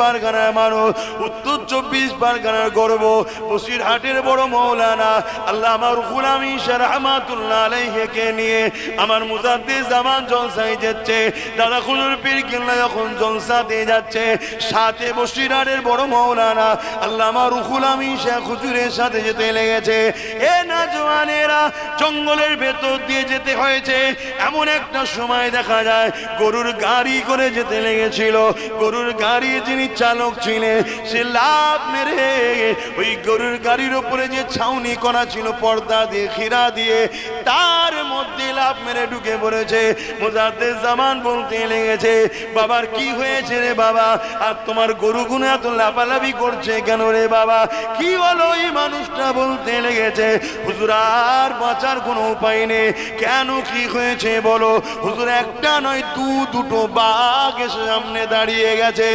বারগানার মানুষ, উত্তর 24 বারগানার গর্ব, বসিরহাটের বড় মৌলানা আল্লামা রুহুল আমিন রাহমাতুল্লাহ আলাইহিকে নিয়ে আমার মুজাদ্দিদ জামান জলসায় যাচ্ছে। দাদা হুজুর পীর কেবলা যখন জলসাতে যাচ্ছে, সাথে বসিরহাটের বড় মৌলানা আল্লামা রুহুল আমিন হুজুরের সাথে যেতে লেগেছে। এ নওজওয়ানেরা, জঙ্গলের ভেতর দিয়ে যেতে হয়েছে। এমন একটা সময় দেখা যায় গরুর গাড়ি করে যেতে লেগেছিল। গরুর গাড়ি যিনি চালক ছিলেন, সে লাফ মেরে ওই গরুর গাড়ির উপরে যে ছাউনি করা ছিল পর্দা দিয়ে, খিরা দিয়ে, তার মধ্যে লাফ মেরে ঢুকে পড়েছে। মুজাদ্দিদ জামান বলতে লেগেছে, বাবার কি হয়েছে রে বাবা, আর তোমার গরুগুলো এত লাফালাফি করছে কেন রে বাবা, কি হলো? এই মানুষটা বলতে লেগেছে, হুজুর আর বাঁচার কোনো উপায় নেই। কেন, কি হয়েছে বলো? হুজুর একটা নয় দুটো বাঘ এসে সামনে দাঁড়িয়ে গেছে।